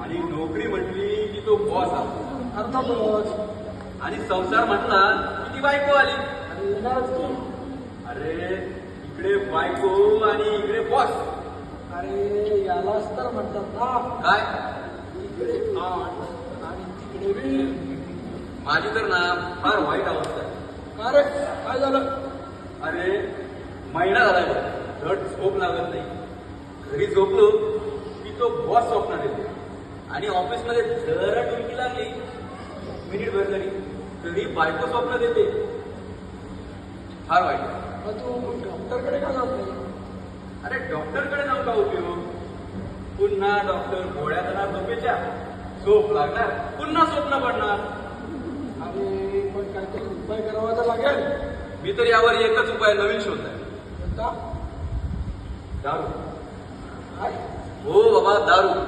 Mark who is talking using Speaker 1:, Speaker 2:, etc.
Speaker 1: आणि नोकरी म्हटली की तो बॉस असतो.
Speaker 2: अर्थातच.
Speaker 1: आणि संसार म्हटला की ती बायको आली.
Speaker 2: आणि येणारच की.
Speaker 1: अरे इकडे बायको आणि इकडे बॉस.
Speaker 2: अरे यालाच तर म्हणतात ना,
Speaker 1: काय
Speaker 2: इकडे आण आणि तिकडे वीर.
Speaker 1: माझी तर ना फार वाईट अवस्था आहे.
Speaker 2: का रे, काय झालं?
Speaker 1: अरे महिना झालाय बघ, धड झोप लागत नाही. घरी झोपलो की तो बॉस स्वप्नात येतो. आणि ऑफिसमध्ये जरा डुलकी लागली, मिनिट भर तरी तरी बायको स्वप्नात येते. फार वाईट.
Speaker 2: मग तू डॉक्टरकडे का जात नाही?
Speaker 1: अरे डॉक्टरकडे जाऊन का उपयोग? पुन्हा डॉक्टर गोळ्या देणार झोपेच्या, झोप लागणार, पुन्हा स्वप्न पडणार.
Speaker 2: अरे पण काहीतरी उपाय करावा तर लागेल.
Speaker 1: मी तर यावर एकच उपाय नवीन शोधलाय.
Speaker 2: कोणता?
Speaker 1: दारू.
Speaker 2: काय?
Speaker 1: हो बाबा, दारू.